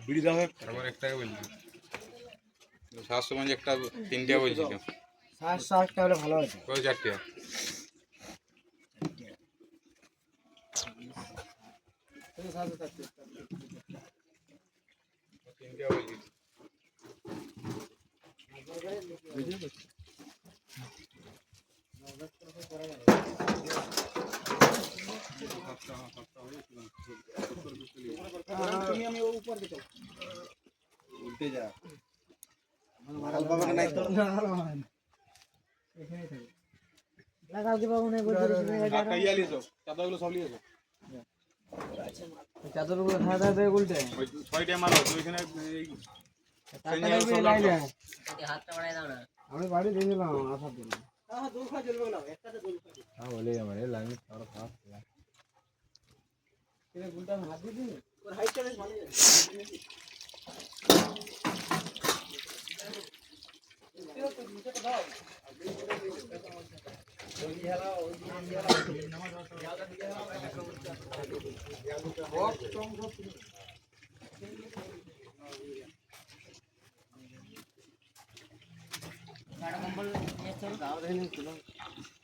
বিড়ি দাও একটা। তারপর এক টাকা বলছি 700 মানে একটা 3 টাকা বলছিল 60 টাকা হলে ভালো হতো। কত 4 টাকা তুমি 7 টাকা 3 টাকা বলছি তুমি আমি উপর দিকে উল্টে যা। মারাল বাবা নাই তো এখানেই থাকে লাগাও কি বাবু নাই বলতে টাকা ইয়া লিয়েছো, চাঁদাগুলো সব লিয়েছো। চাদর উপরে খাওয়া দাওয়া উল্টে ওই 6 টাকা মারো তো এখানে এই টাকা লাগবে লাইলে হাতটা বাড়াই দাও না আমি বাড়ি দিয়ে দিলাম আসার দিন হ্যাঁ দোল খা জ্বলবে না একটাতে দোল খা হ্যাঁ বলে আমারে লাইন আর খাওয়া কিরে গুলটা হাত দিয়ে দিন ওর হাইটটা বেশ ভালো আছে কম্বল